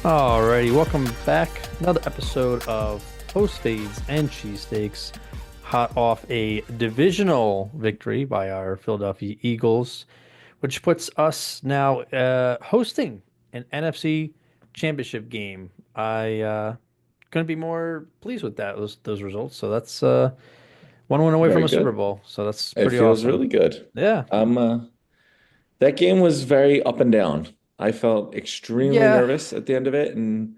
Alrighty, welcome back. Another episode of Post-Fades and Cheesesteaks, hot off a divisional victory by our Philadelphia Eagles, which puts us now hosting an NFC Championship game. I couldn't be more pleased with those results. So that's one win away from Very a Super good. Bowl. So that's It pretty feels awesome. really good. Yeah, That game was very up and down. I felt extremely yeah. nervous at the end of it, and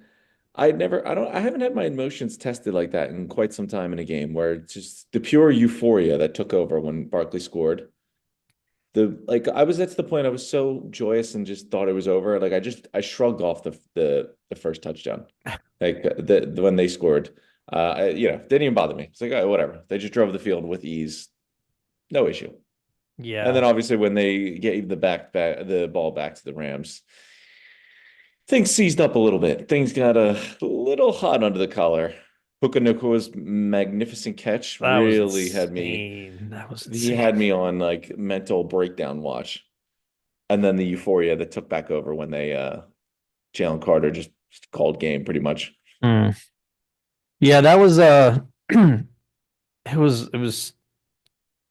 I haven't had my emotions tested like that in quite some time in a game where it's just the pure euphoria that took over when Barkley scored. I was that's the point I was so joyous and just thought it was over. I shrugged off the first touchdown. When they scored. Didn't even bother me. It's like, oh, whatever. They just drove the field with ease. No issue. And Yeah, then obviously when they gave the ball back to the Rams, things seized up a little bit. Things got a little hot under the collar. Puka Nakua's magnificent catch that was really had me. insane. That was He insane. had me on like mental breakdown watch. And then the euphoria that took back over when they Jalen Carter just called game pretty much. Mm. Yeah, that was it was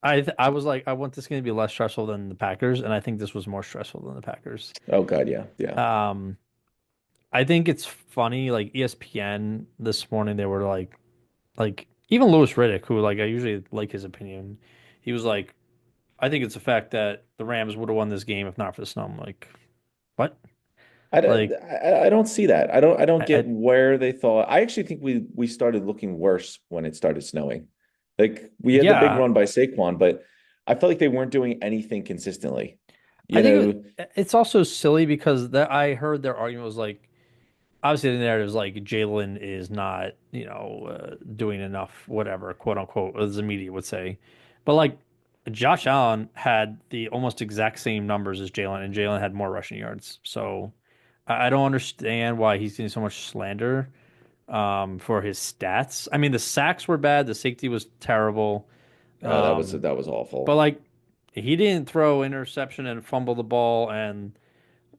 I was like I want this game to be less stressful than the Packers, and I think this was more stressful than the Packers. Oh God, yeah, yeah. Um I think it's funny, like ESPN this morning they were like even Louis Riddick, who like I usually like his opinion, he was like, I think it's a fact that the Rams would have won this game if not for the snow. I'm like, what? Like I don't see that. I don't I get where they thought. I actually think we started looking worse when it started snowing. Like we had the big yeah, run by Saquon, but I felt like they weren't doing anything consistently. I You think know, it's also silly because that I heard their argument was like obviously the narrative is like Jalen is not, doing enough, whatever, quote unquote, as the media would say. But like Josh Allen had the almost exact same numbers as Jalen, and Jalen had more rushing yards. So I don't understand why he's getting so much slander for his stats. I mean, the sacks were bad, the safety was terrible. Um, that was but awful. like he didn't throw interception and fumble the ball and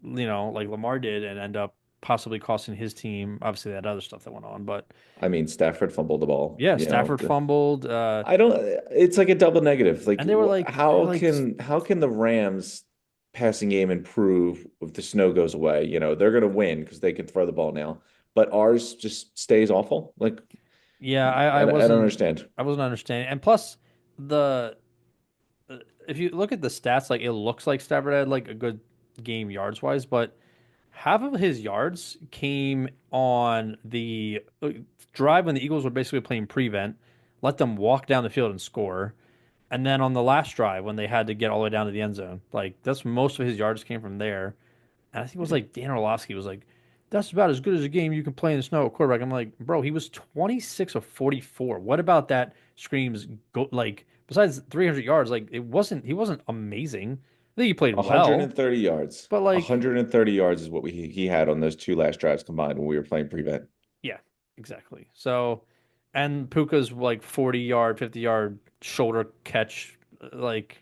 like Lamar did and end up possibly costing his team. Obviously, that other stuff that went on, but I mean, Stafford fumbled the ball. yeah, Stafford fumbled, I don't. It's like a double negative. Like, and how can the Rams passing game improve if the snow goes away? They're going to win because they can throw the ball now, but ours just stays awful. Like, yeah, I don't understand. I wasn't understanding, and plus the if you look at the stats, like it looks like Stafford had like a good game yards wise, but half of his yards came on the drive when the Eagles were basically playing prevent, let them walk down the field and score. And then on the last drive, when they had to get all the way down to the end zone, like that's most of his yards came from there. And I think it was like Dan Orlovsky was like, "That's about as good as a game you can play in the snow at quarterback." I'm like, "Bro, he was 26 of 44. What about that screams go like besides 300 yards? Like he wasn't amazing. I think he played well, 130 yards. but like 130 yards is what he had on those two last drives combined when we were playing prevent. yeah, exactly. So, and Puka's like 40-yard, 50-yard shoulder catch, like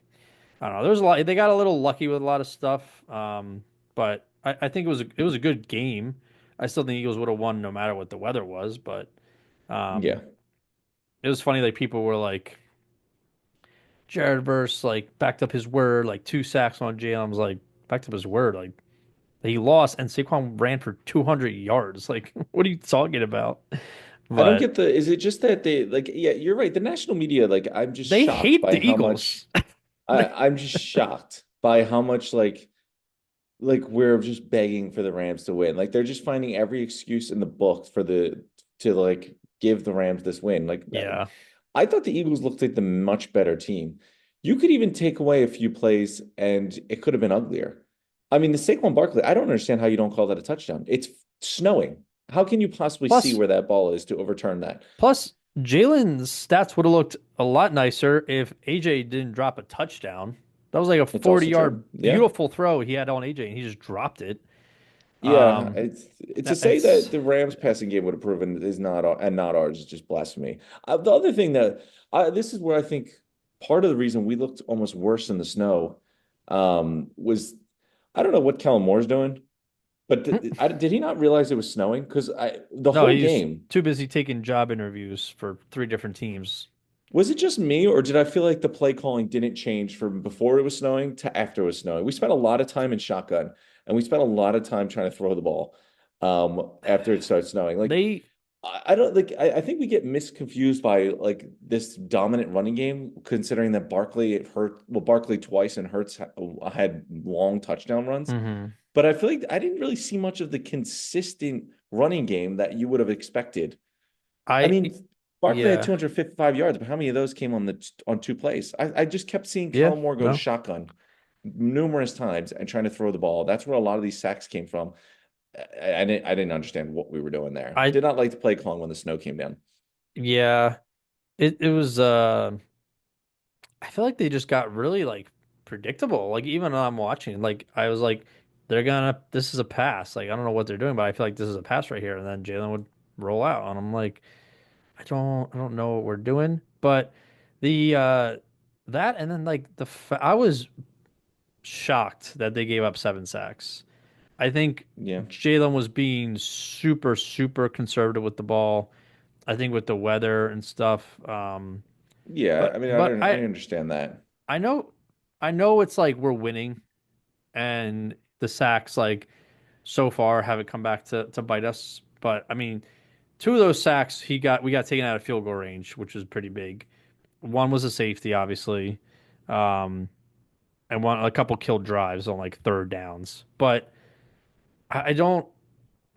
I don't know. There was a lot. They got a little lucky with a lot of stuff, but I think it was a good game. I still think Eagles would have won no matter what the weather was, but Yeah. um, it was funny. Like people were like, Jared Verse like backed up his word, like 2 sacks on Jalen. Was like backed up his word, like he lost, and Saquon ran for 200 yards. Like, what are you talking about? I don't But get is it just that yeah, you're right. The national media, like, I'm just they shocked hate by the how Eagles. much I'm just shocked by how much like we're just begging for the Rams to win. Like they're just finding every excuse in the book to like give the Rams this win. Like Yeah. I thought the Eagles looked like the much better team. You could even take away a few plays and it could have been uglier. I mean, the Saquon Barkley, I don't understand how you don't call that a touchdown. It's snowing. How can you possibly see Plus, where that ball is to overturn that? Plus, Jalen's stats would have looked a lot nicer if AJ didn't drop a touchdown. That was like a It's also 40-yard true. Yeah. beautiful throw he had on AJ and he just dropped it. Yeah, Um it's to say it's that the Rams passing game would have proven is not and not ours is just blasphemy. The other thing that this is where I think part of the reason we looked almost worse in the snow was I don't know what Kellen Moore's doing. But did he not realize it was snowing? Because the No, whole he's game, too busy taking job interviews for three different teams. was it just me, or did I feel like the play calling didn't change from before it was snowing to after it was snowing? We spent a lot of time in shotgun, and we spent a lot of time trying to throw the ball after it started snowing. Like They, I don't like I think we get misconfused by like this dominant running game, considering that Barkley twice and had long touchdown runs. hmm But I feel like I didn't really see much of the consistent running game that you would have expected. I I, mean, Barkley had yeah, 255 yards, but how many of those came on two plays? I just kept seeing yeah, Kellen Moore go to no, shotgun numerous times and trying to throw the ball. That's where a lot of these sacks came from. I didn't understand what we were doing there. I, Did not like the play calling when the snow came down. yeah, it was, I feel like they just got really like predictable. Like even when I'm watching, like I was like, this is a pass. Like I don't know what they're doing, but I feel like this is a pass right here. And then Jalen would roll out, and I'm like, I don't know what we're doing. But the that and then like I was shocked that they gave up 7 sacks. I think Yeah. Jalen was being super, super conservative with the ball. I think with the weather and stuff. Yeah. I mean, But I understand that. I know I know it's like we're winning and the sacks like so far haven't come back to bite us. But I mean, two of those sacks we got taken out of field goal range, which is pretty big. One was a safety, obviously, um, and one a couple killed drives on like third downs. But I don't.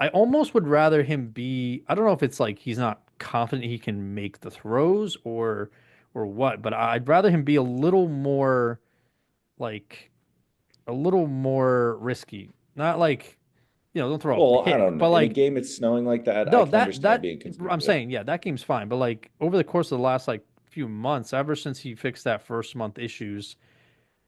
I almost would rather him be. I don't know if it's like he's not confident he can make the throws or what, but I'd rather him be a little more like a little more risky. Not like, don't throw a Well, I pick, don't know. but In a like game it's snowing like that, I no, can understand being I'm conservative. saying, yeah, that game's fine. But like over the course of the last like few months, ever since he fixed that first month issues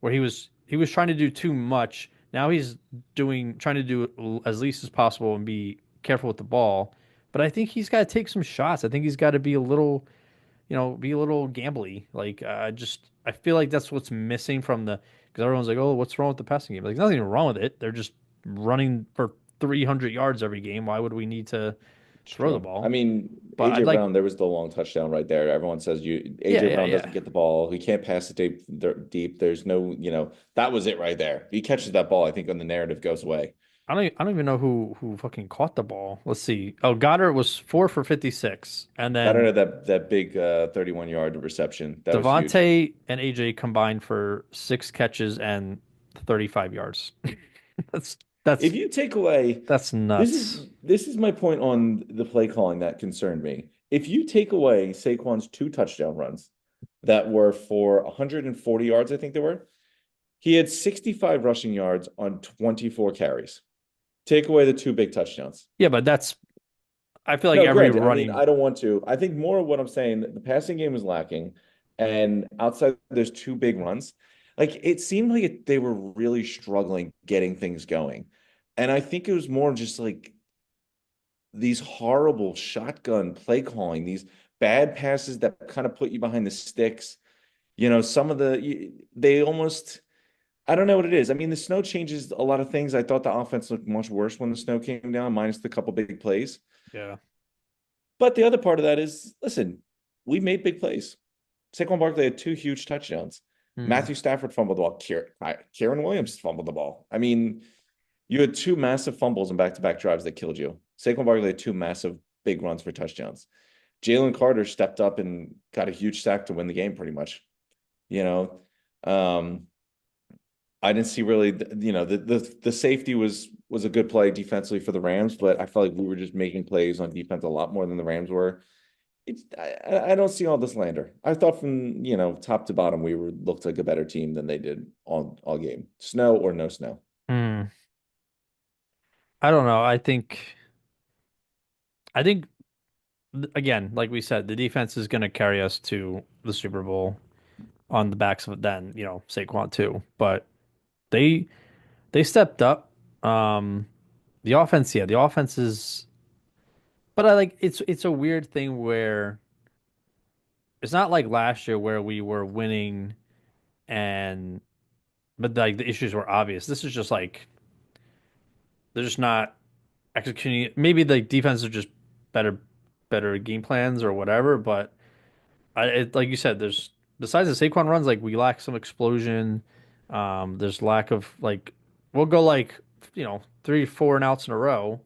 where he was trying to do too much, now he's doing trying to do as least as possible and be careful with the ball. But I think he's got to take some shots. I think he's got to be a little be a little gambly. Like I feel like that's what's missing from the because everyone's like, oh, what's wrong with the passing game? Like, there's nothing wrong with it. They're just running for 300 yards every game. Why would we need to It's throw the true. I ball? mean, But I'd AJ like, Brown, there was the long touchdown right there. Everyone says yeah, AJ yeah, Brown doesn't yeah. get the ball. He can't pass it deep. There's no, that was it right there. He catches that ball, I think, when the narrative goes away. I don't even know who fucking caught the ball. Let's see. Oh, Goddard was 4 for 56, and Got out then of that big 31-yard reception. That was huge. Devontae and AJ combined for 6 catches and 35 yards. That's If that's you take away that's this is nuts. this is my point on the play calling that concerned me. If you take away Saquon's two touchdown runs that were for 140 yards, I think they were, he had 65 rushing yards on 24 carries. Take away the two big touchdowns. Yeah, but that's I feel like No, every granted, I mean, running. I don't want to. I think more of what I'm saying, the passing game was lacking. And outside there's two big runs. Like it seemed like they were really struggling getting things going. And I think it was more just like these horrible shotgun play calling, these bad passes that kind of put you behind the sticks. Some of they almost, I don't know what it is. I mean, the snow changes a lot of things. I thought the offense looked much worse when the snow came down, minus the couple big plays. Yeah. But the other part of that is, listen, we made big plays. Saquon Barkley had two huge touchdowns. Hmm. Matthew Stafford fumbled the ball. Kieran Williams fumbled the ball. I mean, you had two massive fumbles in back-to-back drives that killed you. Saquon Barkley had two massive big runs for touchdowns. Jalen Carter stepped up and got a huge sack to win the game pretty much. You know, um, I didn't see really, the safety was a good play defensively for the Rams, but I felt like we were just making plays on defense a lot more than the Rams were. I don't see all this slander. I thought from top to bottom we were looked like a better team than they did all game, snow or no snow. Hmm. I don't know. I think again, like we said, the defense is going to carry us to the Super Bowl on the backs of then, Saquon too. But they they stepped up. Um, the offense, yeah, the offense is. But I like it's a weird thing where it's not like last year where we were winning and but like the issues were obvious. This is just like they're just not executing. Maybe the defense are just better, better game plans or whatever. But like you said, there's besides the Saquon runs, like we lack some explosion. There's lack of like we'll go like 3, 4 and outs in a row,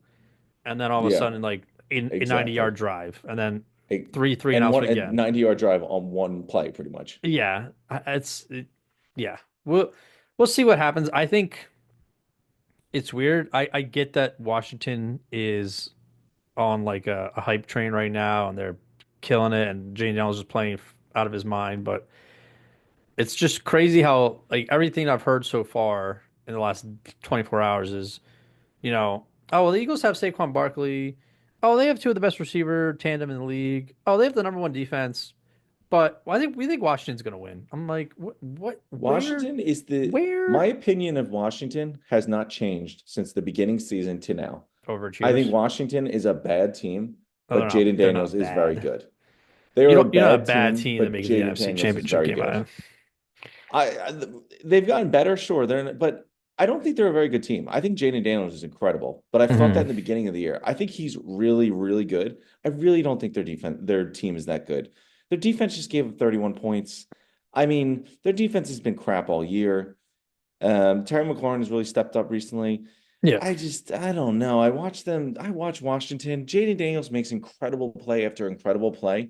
and then all of a Yeah, sudden like a 90 exactly. yard drive, and then It, three and and outs one and again. 90-yard drive on one play, pretty much. Yeah, yeah. We'll see what happens. I think it's weird. I get that Washington is on like a hype train right now, and they're killing it, and Jane Daniels is playing out of his mind. But it's just crazy how like everything I've heard so far in the last 24 hours is, oh well, the Eagles have Saquon Barkley. Oh, they have two of the best receiver tandem in the league. Oh, they have the number one defense. But I think we think Washington's gonna win. I'm like, Washington is where my opinion of Washington has not changed since the beginning season to now. I think overachievers? Washington is a bad team, No, but they're not. Jaden They're Daniels not is very bad. good. They are a You're not a bad bad team, team that but makes the Jaden NFC Daniels is Championship very game. good. I they've gotten better, sure. But I don't think they're a very good team. I think Jaden Daniels is incredible, but I thought that Mhm. in the beginning of the year. I think he's really, really good. I really don't think their team is that good. Their defense just gave up 31 points. I mean, their defense has been crap all year. Terry McLaurin has really stepped up recently. Yeah. I don't know. I watch Washington. Jaden Daniels makes incredible play after incredible play.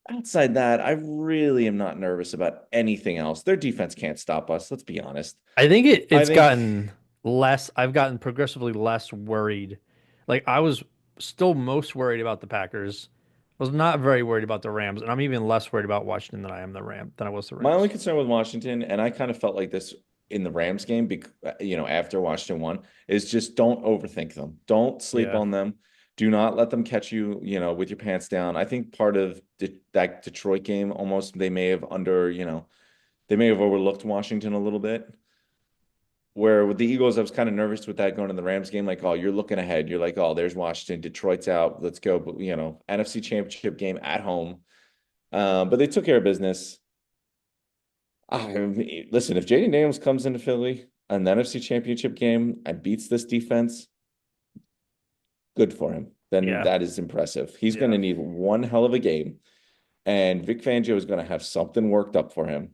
Outside that, I really am not nervous about anything else. Their defense can't stop us. Let's be honest. I think I it's think, gotten less. I've gotten progressively less worried. Like I was still most worried about the Packers. I was not very worried about the Rams, and I'm even less worried about Washington than I was the my only Rams. concern with Washington, and I kind of felt like this in the Rams game, because, after Washington won, is just don't overthink them. Don't sleep Yeah. on them. Do not let them catch you, with your pants down. I think part of that Detroit game, almost they may have overlooked Washington a little bit. Where with the Eagles, I was kind of nervous with that going to the Rams game. Like, oh, you're looking ahead. You're like, oh, there's Washington. Detroit's out. Let's go. But, NFC Championship game at home. But they took care of business. Listen, if Jaden Daniels comes into Philly an NFC Championship game and beats this defense, good for him. Then Yeah. that is impressive. He's going Yeah. to need one hell of a game, and Vic Fangio is going to have something worked up for him.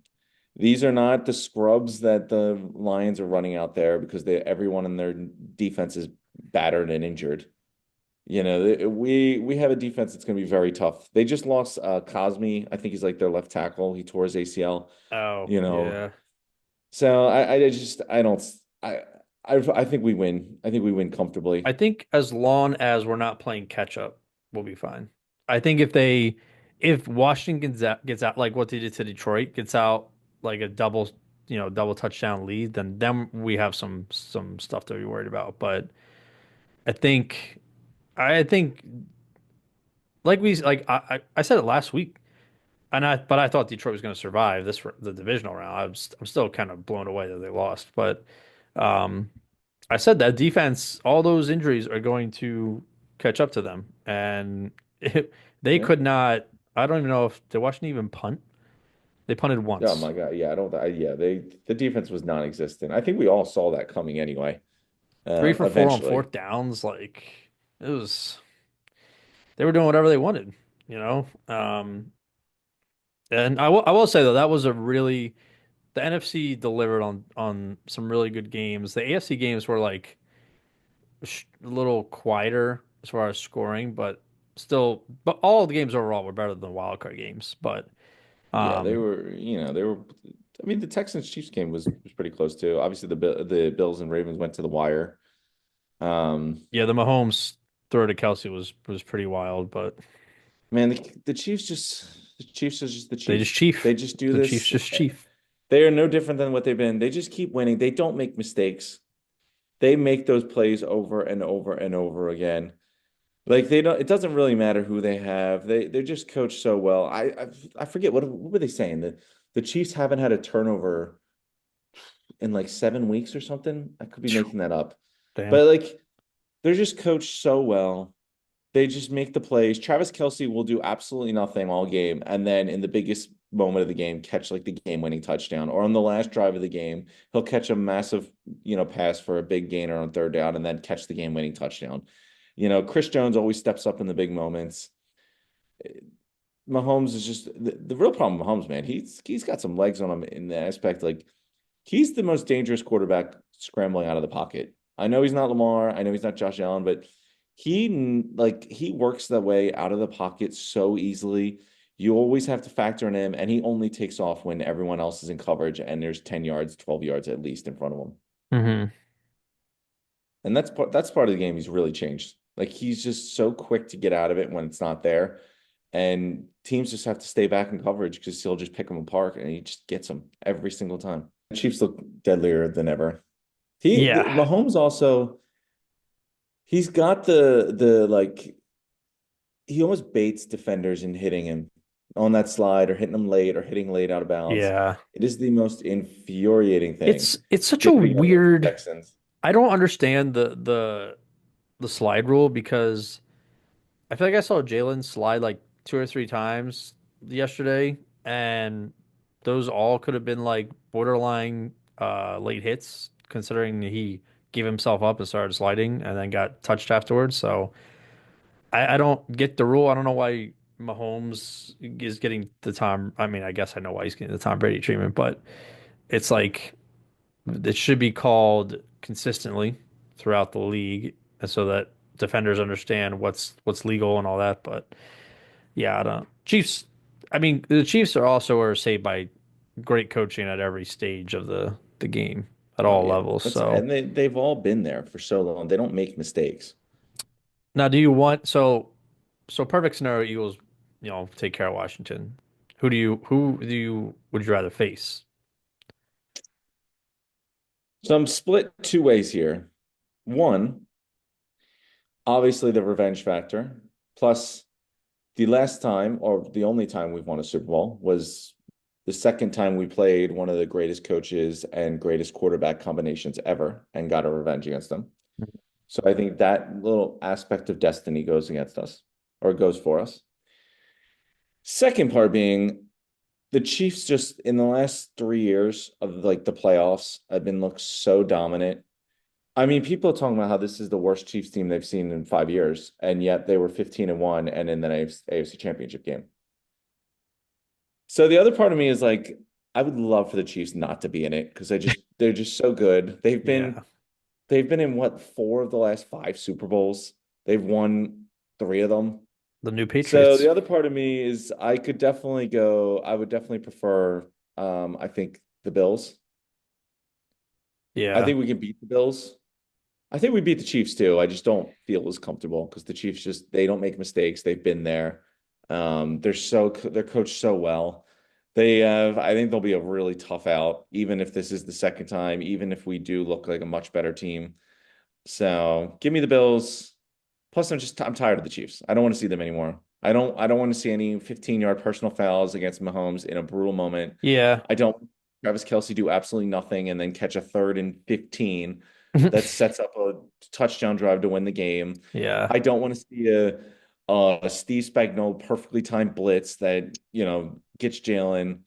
These are not the scrubs that the Lions are running out there because everyone in their defense is battered and injured. We have a defense that's going to be very tough. They just lost Cosme. I think he's like their left tackle. He tore his ACL. Oh, You know, yeah. so I just I don't I think we win. I think we win comfortably. I think as long as we're not playing catch up, we'll be fine. I think if Washington gets out like what they did to Detroit, gets out like a double touchdown lead, then we have some stuff to be worried about. But I think I think I said it last week, but I thought Detroit was going to survive the divisional round. I'm still kind of blown away that they lost, but um, I said that defense, all those injuries are going to catch up to them, and they Yeah. could not. I don't even know if did Washington even punt. They punted Oh once, my God. Yeah, I don't yeah, the defense was non-existent. I think we all saw that coming anyway. 3 for 4 on Eventually. fourth downs. Like it was, they were doing whatever they wanted, you know. And I will say though that was a really the NFC delivered on some really good games. The AFC games were like a little quieter as far as scoring, but all the games overall were better than the wild card games. But Yeah, um, they were I mean the Texans Chiefs game was pretty close too. Obviously the Bills and Ravens went to the wire. Um yeah, the Mahomes throw to Kelsey was pretty wild, but Man, the Chiefs are just the they just Chiefs. They chief. just do The Chiefs this. just chief. They are no different than what they've been. They just keep winning. They don't make mistakes. They make those plays over and over and over again. Like they don't. It doesn't really matter who they have. They're just coached so well. I forget what were they saying? The Chiefs haven't had a turnover in like 7 weeks or something. I could be Phew, making that up, damn. but like they're just coached so well. They just make the plays. Travis Kelsey will do absolutely nothing all game. And then in the biggest moment of the game catch like the game-winning touchdown, or on the last drive of the game, he'll catch a massive, pass for a big gainer on third down and then catch the game-winning touchdown. Chris Jones always steps up in the big moments. Mahomes is just the real problem with Mahomes, man. He's got some legs on him in the aspect like he's the most dangerous quarterback scrambling out of the pocket. I know he's not Lamar, I know he's not Josh Allen, but he works that way out of the pocket so easily. You always have to factor in him, and he only takes off when everyone else is in coverage and there's 10 yards, 12 yards at least in front of him. Hmm. And that's part of the game he's really changed. Like he's just so quick to get out of it when it's not there. And teams just have to stay back in coverage because he'll just pick them apart and he just gets them every single time. The Chiefs look deadlier than ever. Yeah. Mahomes also, he's got the like he almost baits defenders in hitting him on that slide or hitting him late or hitting late out of bounds. Yeah. It is the most infuriating thing. It's such a Did it again against the weird. Texans. I don't understand the slide rule because I feel like I saw Jalen slide like two or three times yesterday, and those all could have been like borderline late hits, considering he gave himself up and started sliding and then got touched afterwards. So I don't get the rule. I don't know why Mahomes is getting the Tom. I mean, I guess I know why he's getting the Tom Brady treatment, but it's like it should be called consistently throughout the league, and so that defenders understand what's legal and all that. But yeah, I don't. Chiefs. I mean, the Chiefs are saved by great coaching at every stage of the game at Oh all yeah. levels. That's So and they've all been there for so long. They don't make mistakes. now, do you want so perfect scenario? Eagles, take care of Washington. Who would you rather face? So I'm split two ways here. One, obviously the revenge factor, plus the last time or the only time we've won a Super Bowl was the second time we played one of the greatest coaches and greatest quarterback combinations ever and got a revenge against them. So I think that little aspect of destiny goes against us or goes for us. Second part being the Chiefs just in the last 3 years of like the playoffs have been looked so dominant. I mean, people are talking about how this is the worst Chiefs team they've seen in 5 years, and yet they were 15-1 and in the AFC Championship game. So the other part of me is like, I would love for the Chiefs not to be in it because they're just so good. Yeah, They've been in what, four of the last five Super Bowls. They've won three of them. the new So Patriots. the other part of me is I would definitely prefer I think the Bills. I Yeah, think we can beat the Bills. I think we beat the Chiefs too. I just don't feel as comfortable because the Chiefs they don't make mistakes. They've been there. They're coached so well. I think they'll be a really tough out, even if this is the second time, even if we do look like a much better team. So give me the Bills. Plus, I'm tired of the Chiefs. I don't want to see them anymore. I don't want to see any 15-yard personal fouls against Mahomes in a brutal moment. yeah, I don't Travis Kelce do absolutely nothing and then catch a 3rd and 15 that sets up a touchdown drive to win the game. yeah. I don't want to see a Steve Spagnuolo perfectly timed blitz that, gets Jalen.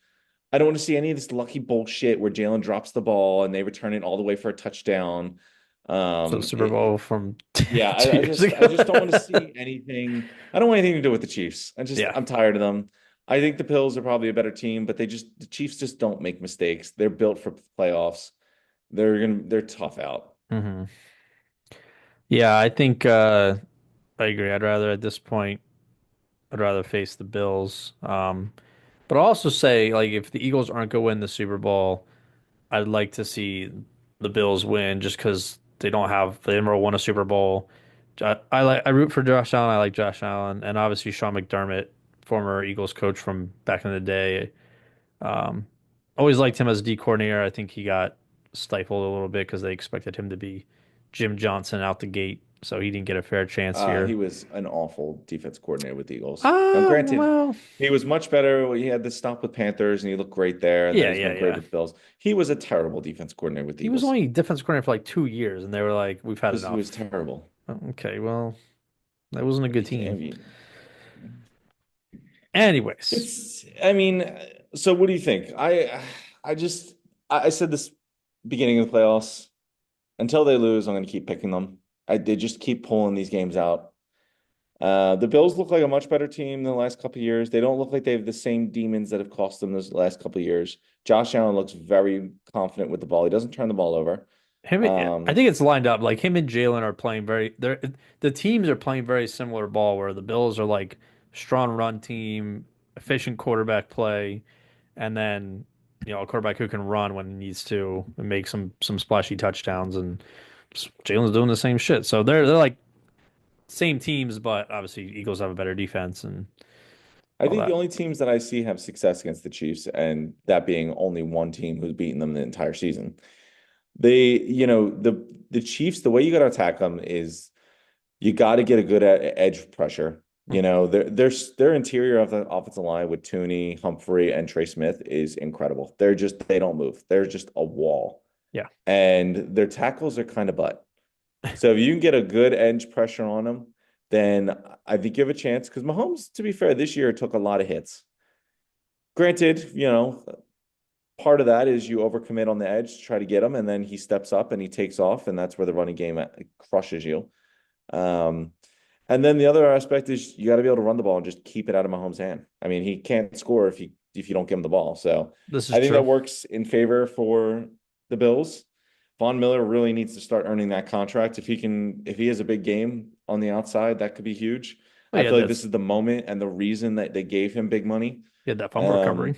I don't want to see any of this lucky bullshit where Jalen drops the ball and they return it all the way for a touchdown. So the Um, Super it, Bowl from yeah, 2 years I ago. just don't want to see anything. I don't want anything to do with the Chiefs. Yeah. I'm tired of them. I think the Bills are probably a better team, but the Chiefs just don't make mistakes. They're built for playoffs. They're tough out. Hmm. Yeah, I think I agree. At this point, I'd rather face the Bills. But I'll also say, like, if the Eagles aren't going to win the Super Bowl, I'd like to see the Bills win just because they never won a Super Bowl. I root for Josh Allen. I like Josh Allen, and obviously Sean McDermott, former Eagles coach from back in the day. Um, Always liked him as D coordinator. I think he got stifled a little bit because they expected him to be Jim Johnson out the gate, so he didn't get a fair chance He here. was an awful defense coordinator with the Eagles. Now, granted, Well, he was much better. He had the stop with Panthers and he looked great there, and then yeah, he's yeah, been great yeah. with the Bills. He was a terrible defense coordinator with the He was Eagles. only defense coordinator for like 2 years, and they were like, "We've had He was enough." terrible. Okay, well, that wasn't a good I team. mean, Anyways, I mean, So what do you think? I just I said this beginning of the playoffs. Until they lose, I'm going to keep picking them. They just keep pulling these games out. The Bills look like a much better team than the last couple of years. They don't look like they have the same demons that have cost them those last couple of years. Josh Allen looks very confident with the ball. He doesn't turn the ball over. I Um, think it's lined up. Like him and Jalen are playing the teams are playing very similar ball where the Bills are like strong run team, efficient quarterback play, and then a quarterback who can run when he needs to and make some splashy touchdowns and Jalen's doing the same shit. So they're like same teams, but obviously Eagles have a better defense and I all think the that. only teams that I see have success against the Chiefs, and that being only one team who's beaten them the entire season. The Chiefs, the way you got to attack them is you got to get a good edge pressure. Their interior of the offensive line with Tooney, Humphrey, and Trey Smith is incredible. They don't move. They're just a wall, Yeah. and their tackles are kind of butt. So if you can get a good edge pressure on them, then I think you have a chance. Because Mahomes, to be fair, this year took a lot of hits. Granted, part of that is you overcommit on the edge to try to get him, and then he steps up and he takes off, and that's where the running game crushes you. Um, and then the other aspect is you got to be able to run the ball and just keep it out of Mahomes' hand. I mean, he can't score if you don't give him the ball. So This is I think true. that works in favor for the Bills. Von Miller really needs to start earning that contract. If he has a big game on the outside, that could be huge. But I yeah, feel like this is the moment and the reason that they gave him big money. that fumble recovery. Um,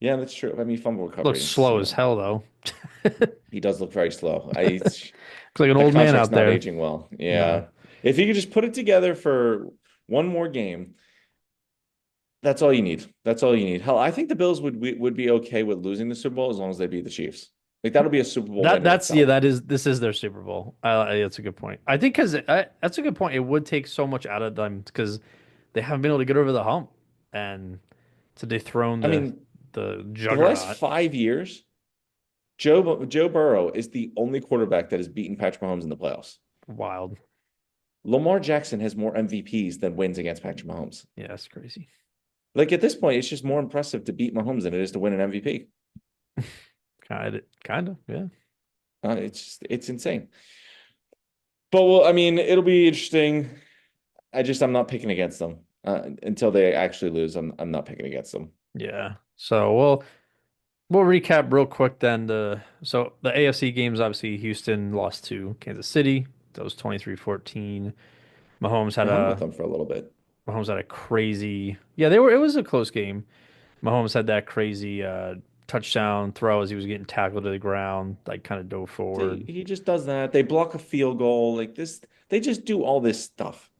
yeah, that's true. I mean, fumble Looks recovery is, slow as hell though. he does look very slow. Looks like an That old man contract's out not there. aging well. No. Yeah. If you could just put it together for one more game, that's all you need. That's all you need. Hell, I think the Bills would be okay with losing the Super Bowl as long as they beat the Chiefs. Like that'll be a Super Bowl That win in that's yeah, itself. that is this is their Super Bowl. That's a good point. I think that's a good point. It would take so much out of them because they haven't been able to get over the hump and to dethrone I mean, the for the last juggernaut. 5 years, Joe Burrow is the only quarterback that has beaten Patrick Mahomes in the playoffs. Wild. Lamar Jackson has more MVPs than wins against Patrick Mahomes. Yeah, that's crazy. Like at this point, it's just more impressive to beat Mahomes than it is to win an MVP. Kind of, yeah. It's insane. But well, I mean, it'll be interesting. I'm not picking against them until they actually lose. I'm not picking against them. Yeah. So we'll recap real quick then the AFC games, obviously Houston lost to Kansas City. That was 23-14. Mahomes had I hung with a them for a little bit. Mahomes had a crazy. Yeah, it was a close game. Mahomes had that crazy touchdown throw as he was getting tackled to the ground, like kind of dove See, forward. he just does that. They block a field goal like this. They just do all this stuff.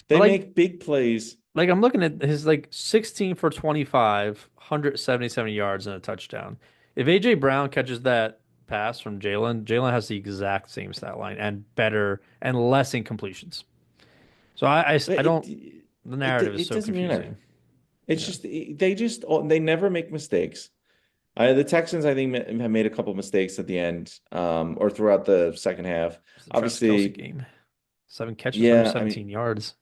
But They make big plays. I'm looking at his like 16 for 25, 177 yards and a touchdown. If AJ Brown catches that pass from Jalen has the exact same stat line and better and less incompletions. So But I it don't it the it, narrative is it so doesn't confusing. matter. It's Yeah. just they never make mistakes. The Texans, I think, have made a couple mistakes at the end, or throughout the second half. It's the Travis Kelce Obviously, game. 7 catches, yeah. I mean, 117 yards.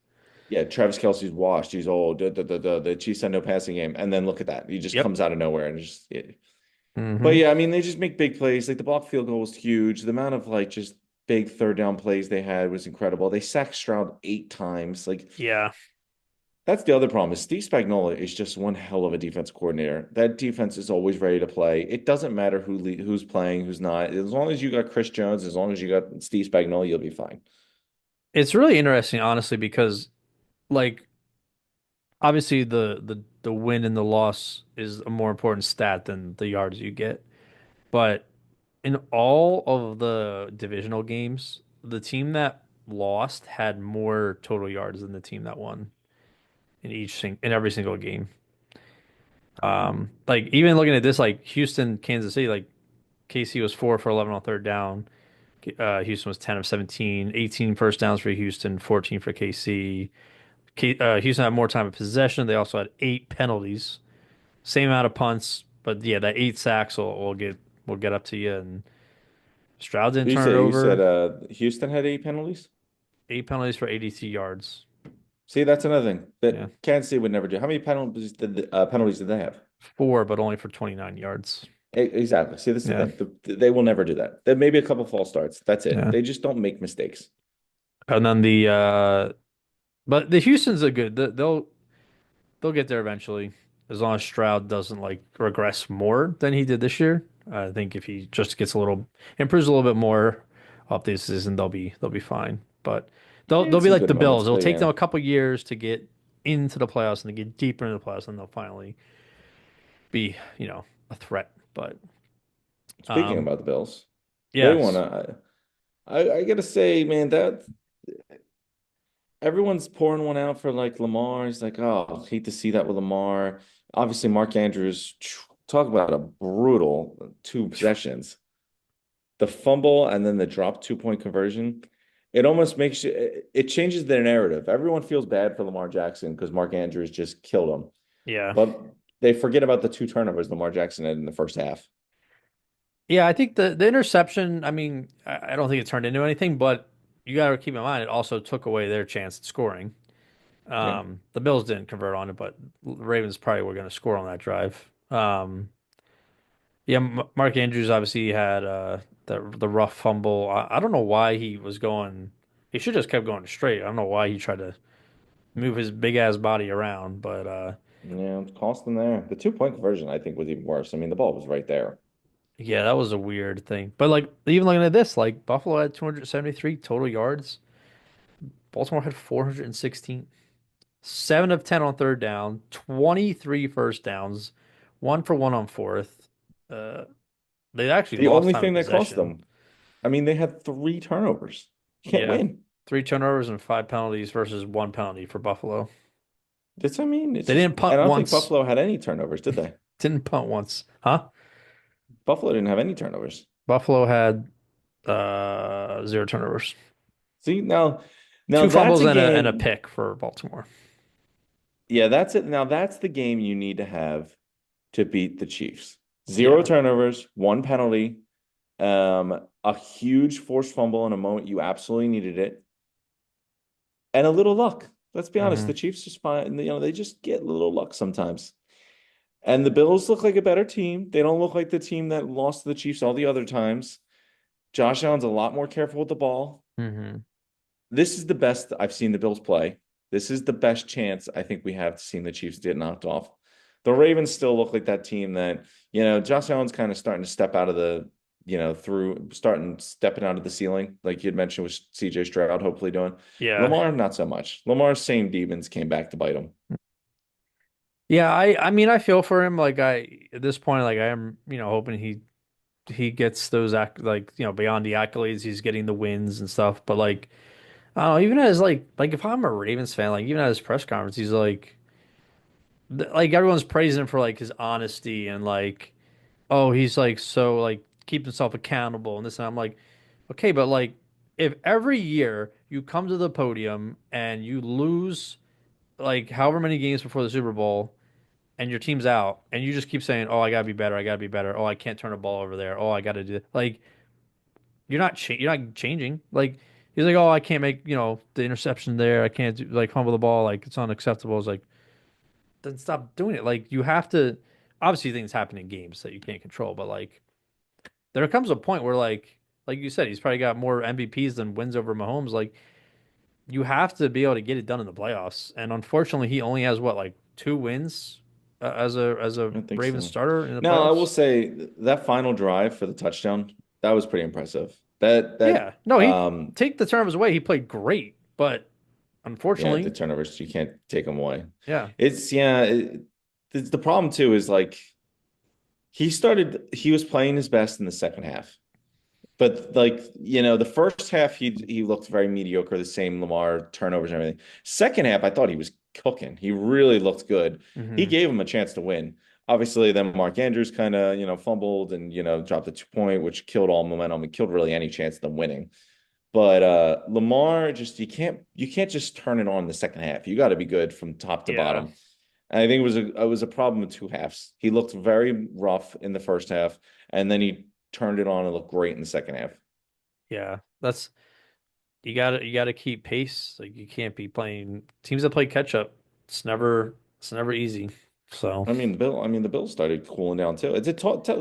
yeah, Travis Kelce's washed. He's old. The Chiefs had no passing game, and then look at that. He just Yep. comes out of nowhere and just. But Hmm. yeah, I mean, they just make big plays. Like the block field goal was huge. The amount of like just big third down plays they had was incredible. They sacked Stroud 8 times. Like Yeah. that's the other problem is Steve Spagnuolo is just one hell of a defense coordinator. That defense is always ready to play. It doesn't matter who's playing, who's not. As long as you got Chris Jones, as long as you got Steve Spagnuolo, you'll be fine. It's really interesting, honestly, because like obviously the win and the loss is a more important stat than the yards you get. But in all of the divisional games, the team that lost had more total yards than the team that won in every single game. Like even looking at this, like Houston, Kansas City, like KC was 4 for 11 on third down. Houston was 10 of 17, 18 first downs for Houston, 14 for KC. Houston had more time of possession. They also had 8 penalties, same amount of punts, but yeah, that 8 sacks will get up to you. And Stroud didn't You turn it said you said over. Houston had 8 penalties. 8 penalties for 82 yards. See, that's another thing Yeah, that Kansas City would never do. How many penalties did they have? 4, but only for 29 yards. Exactly. See, this is the Yeah. thing. They will never do that. There may be a couple false starts. That's it. Yeah. They just don't make mistakes. And then but the Houston's a good. They'll get there eventually, as long as Stroud doesn't like regress more than he did this year. I think if he just gets a little improves a little bit more off this season, they'll be fine. But They they'll had be some like good the moments, Bills. It'll but take yeah. them a couple years to get into the playoffs and to get deeper into the playoffs, and they'll finally be, a threat. But Speaking um, about the Bills, they won. yes, I gotta say, man, that everyone's pouring one out for like Lamar. It's like, oh, hate to see that with Lamar. Obviously, Mark Andrews, talk about a brutal two possessions. The fumble and then the drop 2 point conversion. It almost makes you, it changes their narrative. Everyone feels bad for Lamar Jackson because Mark Andrews just killed him. yeah, But they forget about the two turnovers Lamar Jackson had in the first half. yeah. I think the interception. I mean, I don't think it turned into anything, but you got to keep in mind it also took away their chance at scoring. Yeah. The Bills didn't convert on it, but the Ravens probably were going to score on that drive. Yeah, Mark Andrews obviously had the rough fumble. I don't know why he was going. He should just kept going straight. I don't know why he tried to move his big ass body around, but Yeah, it's cost them there. The 2 point conversion, I think, was even worse. I mean, the ball was right there. yeah, that was a weird thing. But like even looking at this, like Buffalo had 273 total yards. Baltimore had 416. 7 of 10 on third down, 23 first downs, 1 for 1 on fourth. Uh, they actually The lost only time of thing that cost possession. them, I mean, they had three turnovers. You can't Yeah. win. 3 turnovers and 5 penalties versus 1 penalty for Buffalo. That's, I mean, it's They just, didn't and punt I don't think once. Buffalo had any turnovers, did they? Didn't punt once. Huh? Buffalo didn't have any turnovers. Buffalo had 0 turnovers. See, now Two that's fumbles a and a game. pick for Baltimore. Yeah, that's it. Now that's the game you need to have to beat the Chiefs. Zero Yeah. turnovers, one penalty, a huge forced fumble in a moment you absolutely needed it, and a little luck. Let's be honest, the Hmm. Chiefs just find, they just get a little luck sometimes. And the Bills look like a better team. They don't look like the team that lost to the Chiefs all the other times. Josh Allen's a lot more careful with the ball. Hmm. This is the best I've seen the Bills play. This is the best chance I think we have to see the Chiefs get knocked off. The Ravens still look like that team that, Josh Allen's kind of starting to step out of the, through starting stepping out of the ceiling, like you had mentioned with CJ Stroud, hopefully doing. Yeah. Lamar, not so much. Lamar's same demons came back to bite him. Yeah, I mean I feel for him. Like at this point, like I am, hoping he gets those like, beyond the accolades, he's getting the wins and stuff. But like I don't know, even as like if I'm a Ravens fan, like even at his press conference, he's like everyone's praising him for like his honesty and like, oh, he's like so like keep himself accountable and this and I'm like, okay, but like if every year you come to the podium and you lose like however many games before the Super Bowl and your team's out and you just keep saying, oh, I gotta be better, I gotta be better, oh, I can't turn a ball over there, oh, I gotta do like you're not changing. Like he's like, oh, I can't make the interception there. I can't do, like fumble the ball. Like it's unacceptable. It's like then stop doing it. Like you have to. Obviously, things happen in games that you can't control, but like there comes a point where like you said, he's probably got more MVPs than wins over Mahomes. Like you have to be able to get it done in the playoffs. And unfortunately, he only has what like 2 wins as a I think Ravens so. starter in the Now, I will playoffs. say that final drive for the touchdown, that was pretty impressive. That Yeah, that no, he take the turnovers away. He played great, but yeah, the unfortunately, turnovers you can't take them away. yeah. It's yeah, the problem too is like he was playing his best in the second half. But like, the first half he looked very mediocre, the same Lamar turnovers and everything. Second half, I thought he was cooking. He really looked good. He Hmm. gave him a chance to win. Obviously, then Mark Andrews kind of, fumbled and, dropped the 2 point, which killed all momentum. It killed really any chance of them winning. But Lamar just you can't just turn it on in the second half. You got to be good from top to Yeah. bottom. And I think it was a problem in two halves. He looked very rough in the first half, and then he turned it on and looked great in the second half. Yeah. That's you gotta keep pace. Like you can't be playing teams that play catch up. It's never easy. So the Bills started cooling down too. It's a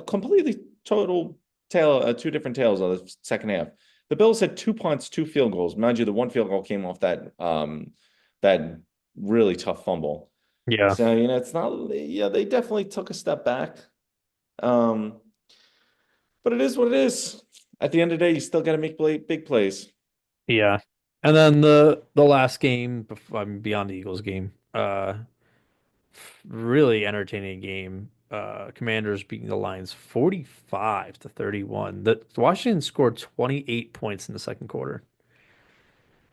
completely total tale, two different tales of the second half. The Bills had two punts, two field goals. Mind you, the one field goal came off that really tough fumble. yeah, So, it's not, yeah, they definitely took a step back. Um, but it is what it is. At the end of the day, you still got to make big plays. yeah. And then the last game, beyond the Eagles game, really entertaining game. Commanders beating the Lions 45-31. The Washington scored 28 points in the second quarter.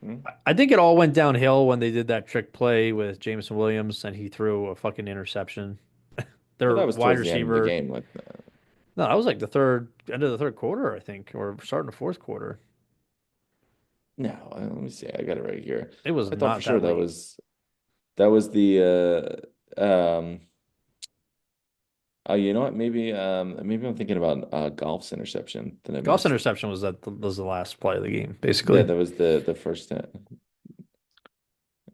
Hmm. I think it all went downhill when they did that trick play with Jameson Williams and he threw a fucking interception. Well, Their that was wide towards the end of the receiver, game. no, that was like the third end of the third quarter, I think, or starting the fourth quarter. No, let me see. I got it right here. It was I thought for not sure that that late. was the oh, you know what? Maybe I'm thinking about Golf's interception that I Goff's missed. interception was the last play of the game, Yeah, basically. that was the first.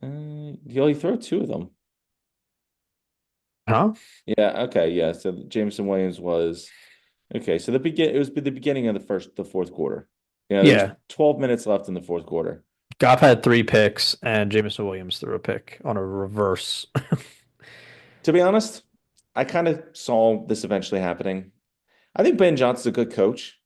He only threw two of them. Huh? Yeah. Okay. Yeah. So Jameson Williams was okay. So it was the beginning of the fourth quarter. Yeah. There was Yeah. 12 minutes left in the fourth quarter. Goff had three picks, and Jameson Williams threw a pick on a reverse. To be honest, I kind of saw this eventually happening. I think Ben Johnson's a good coach.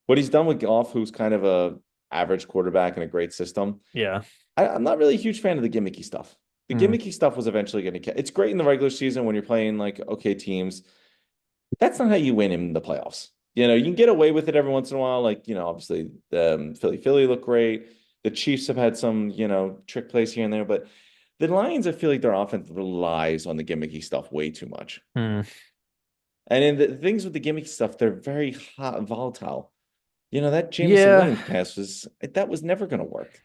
What he's done with Goff, who's kind of a average quarterback in a great system, Yeah. I'm not really a huge fan of the gimmicky stuff. The Hmm. gimmicky stuff was eventually going to get. It's great in the regular season when you're playing like okay teams. That's not how you win in the playoffs. You can get away with it every once in a while. Like, obviously, Philly look great. The Chiefs have had some, trick plays here and there, but the Lions, I feel like their offense relies on the gimmicky stuff way too much. Hmm. And in the things with the gimmicky stuff, they're very hot and volatile. That Jameson Yeah. Williams pass was never going to work.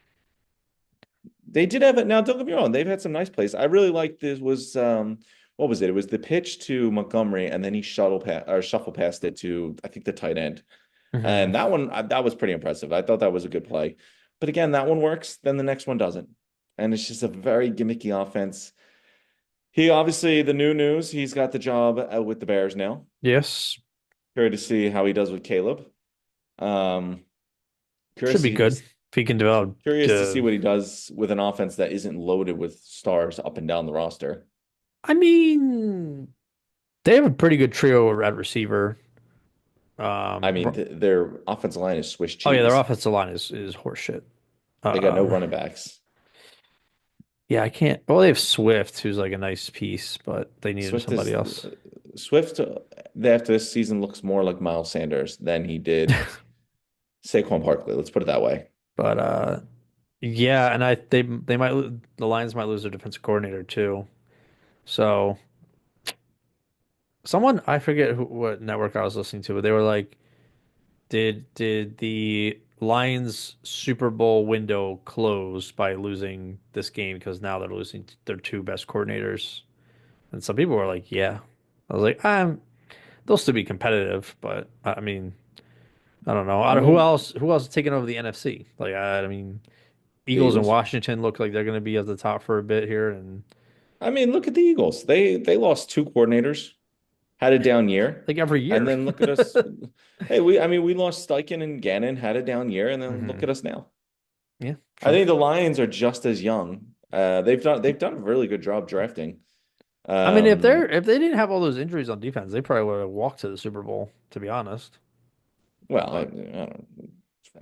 They did have it. Now, don't get me wrong, they've had some nice plays. I really liked this was what was it? It was the pitch to Montgomery, and then he shuffle past it to I think the tight end. Hmm. And that was pretty impressive. I thought that was a good play. But again, that one works, then the next one doesn't. And it's just a very gimmicky offense. He obviously the new news, he's got the job with the Bears now. Yes. Curious to see how he does with Caleb. Um, Should curious be good if he can develop. curious to see what he does with an offense that isn't loaded with stars up and down the roster. I mean, they have a pretty good trio at receiver. I mean, Ro- their offensive line is Swiss oh yeah, their cheese. offensive line is horseshit. They got no Um, running backs. yeah, I can't. Well, they have Swift, who's like a nice piece, but they needed Swift somebody is else. Swift after this season looks more like Miles Sanders than he did Saquon Barkley. Let's put it that way. But yeah, and they might the Lions might lose their defensive coordinator too. So someone I forget what network I was listening to, but they were like, did the Lions Super Bowl window close by losing this game because now they're losing their two best coordinators? And some people were like, yeah. I was like, they'll still be competitive, but I mean, I don't know. I Who mean, else? Who else is taking over the NFC? Like, I mean, the Eagles and Eagles. Washington look like they're going to be at the top for a bit here, and I mean, look at the Eagles. They lost two coordinators, had a down year, like every and year. then look at us. Hey, we lost Steichen and Gannon, had a down year, and then look Hmm. at us now. Yeah, I true. think the Lions are just as young. They've done a really good job drafting. I mean, Um, if they didn't have all those injuries on defense, they probably would have walked to the Super Bowl, to be honest. well, But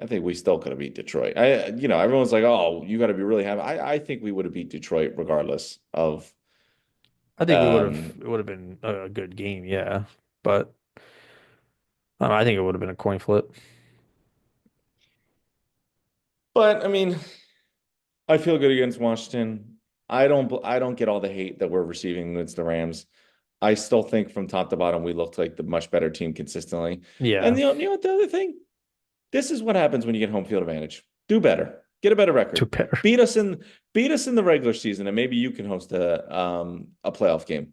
I think we still could have beat Detroit. Everyone's like, "Oh, you got to be really happy." I think we would have beat Detroit regardless of. I think Um, it would have been a good game, yeah. But I don't know, I think it would have been a coin flip. but I mean, I feel good against Washington. I don't get all the hate that we're receiving against the Rams. I still think from top to bottom we looked like the much better team consistently. And Yeah, what the other thing? This is what happens when you get home field advantage. Do better. Get a better two record. pair. Beat us in the regular season, and maybe you can host a playoff game.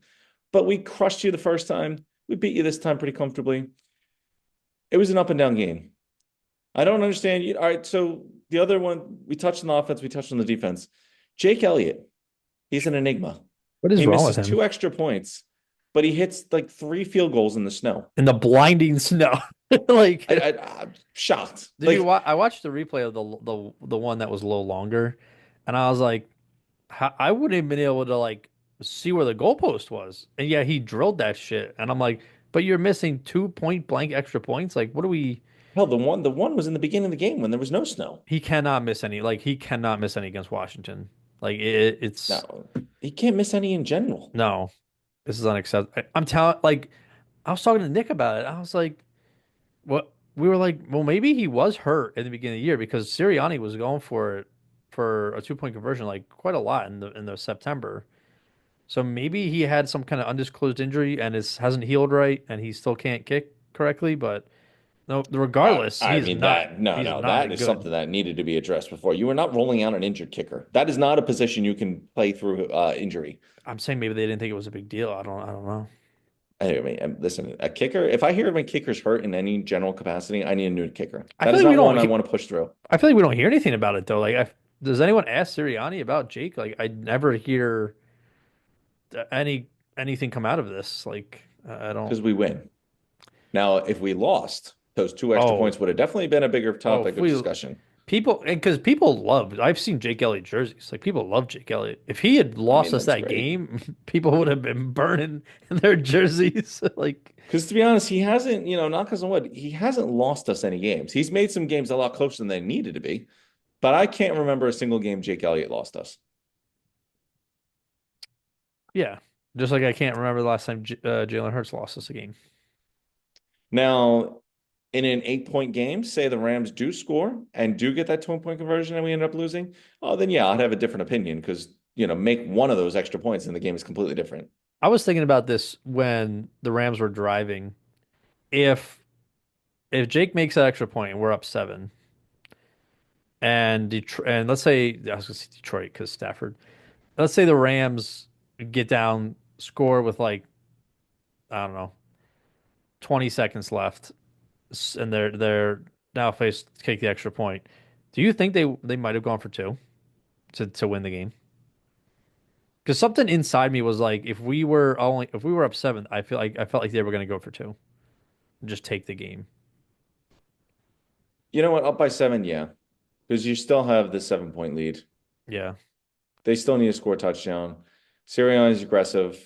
But we crushed you the first time. We beat you this time pretty comfortably. It was an up and down game. I don't understand you. All right, so the other one we touched on the offense, we touched on the defense. Jake Elliott, he's an enigma. What is He wrong with misses him? two extra points. but he hits like 3 field goals in the snow. in the blinding snow. Like, I'm shocked. did you Like, watch? I watched the replay of the one that was a little longer, and I was like, I wouldn't have been able to like see where the goalpost was. And yeah, he drilled that shit, and I'm like, but you're missing 2 point blank extra points. Like, what do we? hell, the one was in the beginning of the game when there was no snow. He cannot miss any. Like, he cannot miss any against Washington. Like, it's No, he can't miss any in general. no. This is unacceptable. I'm telling. Like, I was talking to Nick about it. I was like, what? We were like, well, maybe he was hurt in the beginning of the year because Sirianni was going for it for a 2 point conversion like quite a lot in the September. So maybe he had some kind of undisclosed injury and is hasn't healed right, and he still can't kick correctly. But no, regardless, I mean that no, he's no, not that been is good. something that needed to be addressed before. You are not rolling out an injured kicker. That is not a position you can play through injury. I'm saying maybe they didn't think it was a big deal. I don't know. I mean, listen, a kicker. If I hear of a kicker's hurt in any general capacity, I need a new kicker. I That feel is like we not don't. one I want to push through. I feel like we don't hear anything about it though. Does anyone ask Sirianni about Jake? Like, I never hear anything come out of this. Like, I don't. Because we win. Now, if we lost, those 2 extra Oh, points would have definitely been a bigger oh, topic if of we discussion. people because people love. I've seen Jake Elliott jerseys. Like, people love Jake Elliott. If he had I lost mean, us that's that great. game, people would have been burning in their jerseys. Like, Because to be honest, he hasn't, knock on wood, he hasn't lost us any games. He's made some games a lot closer than they needed to be, but I can't remember a single game Jake Elliott lost us. yeah, just like I can't remember the last time Jalen Hurts lost us a game. Now, in an 8 point game, say the Rams do score and do get that 2 point conversion and we end up losing, oh, then yeah, I'd have a different opinion because, make one of those extra points and the game is completely different. I was thinking about this when the Rams were driving. If Jake makes that extra point and we're up 7, and Detroit, and let's say I was gonna say Detroit because Stafford. Let's say the Rams get down, score with like I don't know, 20 seconds left, and they're now faced to take the extra point. Do you think they might have gone for two to win the game? Because something inside me was like, if we were up 7, I felt like they were going to go for two, and just take the game. You know what? Up by 7, yeah, because you still have the 7 point lead. Yeah, They still need to score a touchdown. Sirianni is aggressive.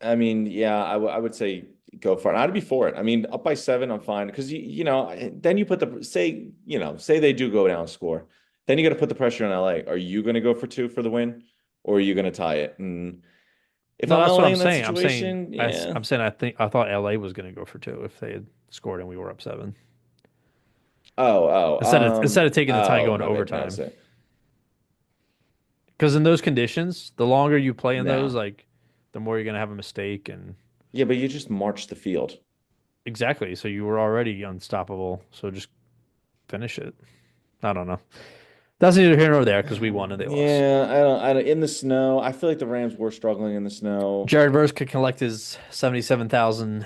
I mean, yeah, I would say go for it. I'd be for it. I mean, up by 7, I'm fine because then you put say they do go down score, then you got to put the pressure on LA. Are you going to go for 2 for the win, or are you going to tie it? And if no, I'm that's what LA I'm in that saying. I'm saying situation, yeah, I'm saying I thought LA was going to go for two if they had scored and we were up 7 instead of taking the tie and going to my bad. No, overtime. so, Because in those conditions, the longer you play in those, no, like the more you're going to have a mistake and yeah, but you just march the field. exactly. So you were already unstoppable. So just finish it. I don't know. That's neither here nor there because we won and they lost. Yeah, I don't. In the snow, I feel like the Rams were struggling in the snow. Jared Verse could collect his $77,000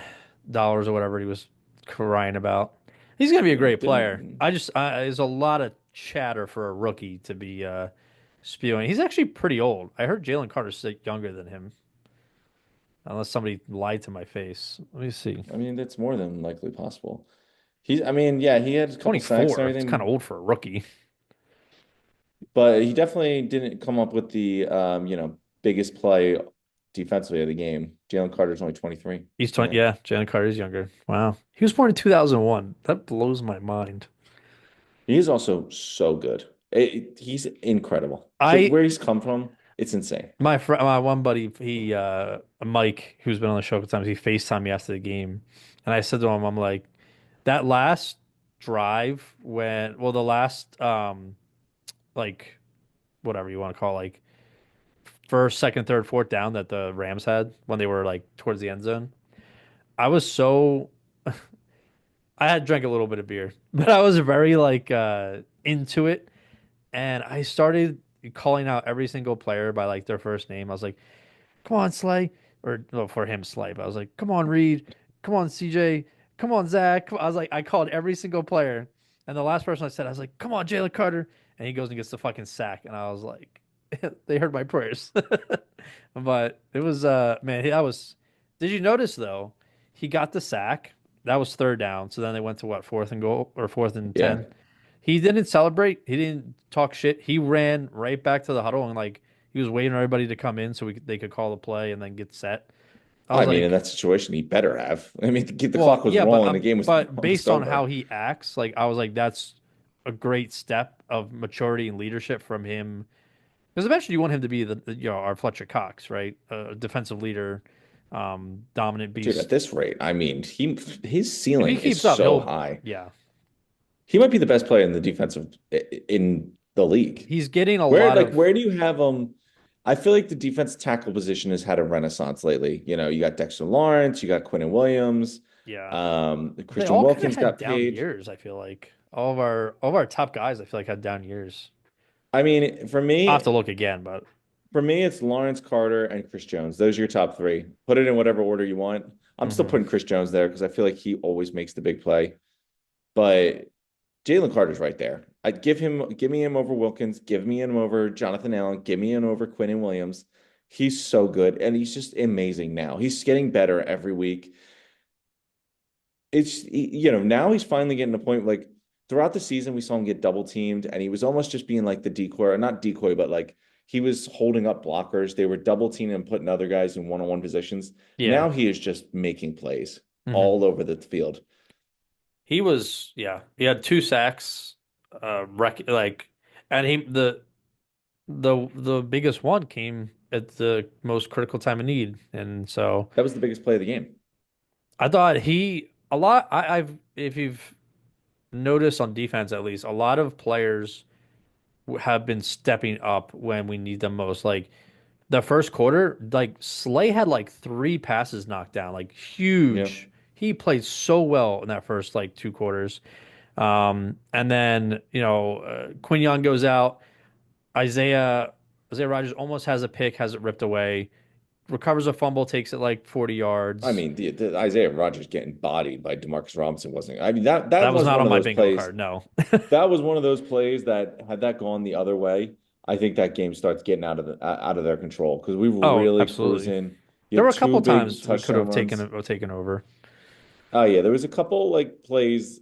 or whatever he was crying about. He's going to be a great player. Didn't There's a lot of chatter for a rookie to be spewing. He's actually pretty old. I heard Jalen Carter's younger than him, unless somebody lied to my face. Let me see. I mean, that's more than likely possible. I mean, yeah, he had a couple sacks and 24. It's kind of everything, old for a rookie. but he definitely didn't come up with the biggest play defensively of the game. Jalen Carter's only 23. He's 20. Yeah. Yeah, Jalen Carter's younger. Wow. He was born in 2001. That blows my mind. He is also so good. He's incredible. So I where he's come from, it's insane. my one buddy, Mike, who's been on the show a couple times, he FaceTimed me after the game, and I said to him, I'm like, that last drive the last like whatever you want to call like first, second, third, fourth down that the Rams had when they were like towards the end zone. I was so I had drank a little bit of beer, but I was very like into it, and I started calling out every single player by like their first name. I was like, "Come on, Slay," or well, for him, Slay. But I was like, "Come on, Reed. Come on, CJ. Come on, Zach." I was like, I called every single player, and the last person I said, I was like, "Come on, Jalen Carter," and he goes and gets the fucking sack, and I was like, they heard my prayers. But it was man, that was did you notice though? He got the sack. That was third down. So then they went to what, fourth and goal or fourth and Yeah. 10. He didn't celebrate. He didn't talk shit. He ran right back to the huddle and like he was waiting for everybody to come in so they could call the play and then get set. I was I mean, in like, that situation, he better have. I mean, the well, clock was yeah, but rolling. The game was but almost based on how over. he acts, like I was like, that's a great step of maturity and leadership from him. Because eventually you want him to be our Fletcher Cox, right? A defensive leader, dominant Dude, at beast. this rate, I mean, his If he ceiling is keeps up, so he'll high. yeah. He might be the best player in the defensive in the league. He's getting a Where lot like of where do you have I feel like the defense tackle position has had a renaissance lately. You know, you got Dexter Lawrence, you got Quentin Williams, yeah. They Christian all kind of Wilkins had got down paid. years, I feel like. All of our top guys, I feel like had down years. I mean, I'll have to look again, but for me, it's Lawrence Carter and Chris Jones. Those are your top three. Put it in whatever order you want. I'm still mhm. putting Chris Jones there because I feel like he always makes the big play. But Jalen Carter's right there. I'd give me him over Wilkins, give me him over Jonathan Allen, give me him over Quinn Williams. He's so good, and he's just amazing now. He's getting better every week. Now he's finally getting to the point like throughout the season we saw him get double teamed, and he was almost just being like the decoy, or not decoy, but like he was holding up blockers. They were double teaming and putting other guys in one-on-one positions. Yeah. Now he is just making plays hmm all over the field. He was, yeah. He had two sacks, like, and the biggest one came at the most critical time of need, and so That was the biggest play of the game. I thought he a lot. I've if you've noticed on defense at least, a lot of players have been stepping up when we need them most. Like the first quarter, like Slay had like three passes knocked down, like Yeah. huge. He played so well in that first like two quarters. And then Quinyon goes out. Isaiah Rogers almost has a pick, has it ripped away, recovers a fumble, takes it like 40 I yards. mean, the Isaiah Rogers getting bodied by Demarcus Robinson wasn't. I mean, that That was was not one on of my those bingo plays. card. No. That was one of those plays that had that gone the other way, I think that game starts getting out of their control because we were Oh, really absolutely. cruising. You There were had a couple two big times we could touchdown have runs. taken over. Oh yeah, there was a couple like plays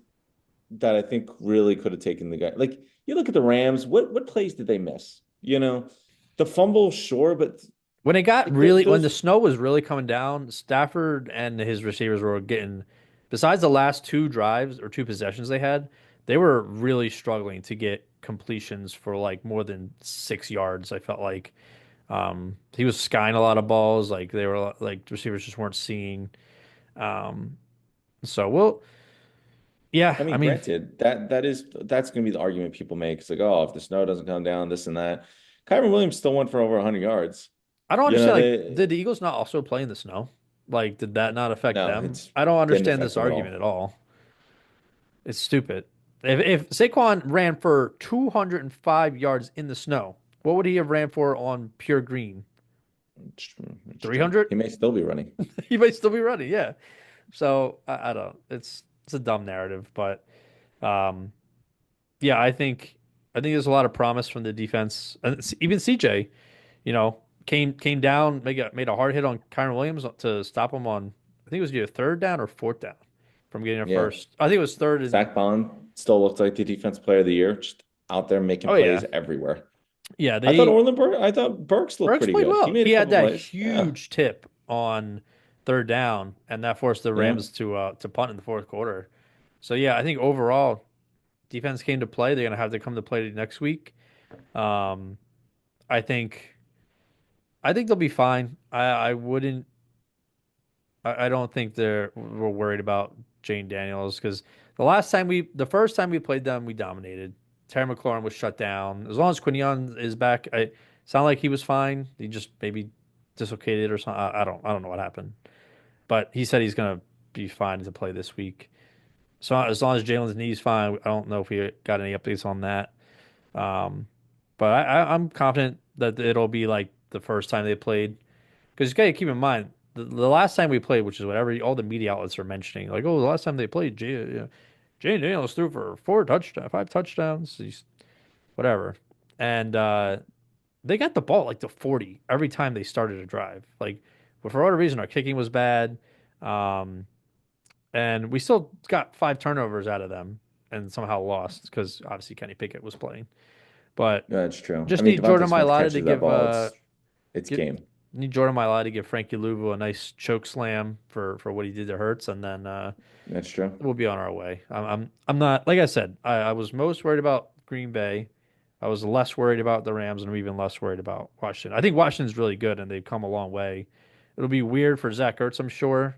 that I think really could have taken the guy. Like you look at the Rams, what plays did they miss? You know, the fumble, sure, but like When the those, snow was really coming down, Stafford and his receivers were getting, besides the last two drives or two possessions they had, they were really struggling to get completions for like more than 6 yards. I felt like he was skying a lot of balls, like they were like receivers just weren't seeing. Um, so yeah, I I mean, mean, granted, that's going to be the argument people make. It's like, oh, if the snow doesn't come down, this and that. Kyron Williams still went for over 100 yards. I don't You know, understand. Like, they did the Eagles not also play in the snow? Like, did that not affect no, them? it's I don't didn't understand affect this them at argument all. at all. It's stupid. If Saquon ran for 205 yards in the snow, what would he have ran for on pure green? It's true. It's true. 300? He may still be running. He might still be running. Yeah. So I don't. It's a dumb narrative, but um, yeah, I think there's a lot of promise from the defense, and even CJ, came down, made a hard hit on Kyron Williams to stop him on. I think it was either third down or fourth down from getting a Yeah. first. I think it was third and Zach Bond still looks like the defense player of the year, just out there making oh yeah, plays everywhere. yeah. I thought Burks looked Burks pretty played good. He well. made He a had couple that plays. Yeah. huge tip on third down, and that forced the Yeah. Rams to punt in the fourth quarter. So yeah, I think overall defense came to play. They're gonna have to come to play next week. Um, I think I think they'll be fine. I wouldn't. I don't think we're worried about Jane Daniels because the first time we played them, we dominated. Terry McLaurin was shut down. As long as Quinion is back, I sound like he was fine. He just maybe dislocated or something. I don't know what happened, but he said he's gonna be fine to play this week. So as long as Jalen's knee's fine, I don't know if we got any updates on that. Um, but I'm confident that it'll be like the first time they played. Because you got to keep in mind the last time we played, which is whatever all the media outlets are mentioning, like, oh, the last time they played, Jay Daniels threw for 5 touchdowns, whatever, and they got the ball at, like the 40 every time they started a drive. Like, but for whatever reason, our kicking was bad. Um, and we still got 5 turnovers out of them and somehow lost because obviously Kenny Pickett was playing. But No, that's true. I just mean, need Jordan Devontae Smith Mailata to catches that give ball. It's get game. need Jordan Mailata to give Frankie Louvu a nice choke slam for what he did to Hurts, and then That's true. we'll be on our way. I'm not like I said. I was most worried about Green Bay. I was less worried about the Rams, and I'm even less worried about Washington. I think Washington's really good, and they've come a long way. It'll be weird for Zach Ertz, I'm sure,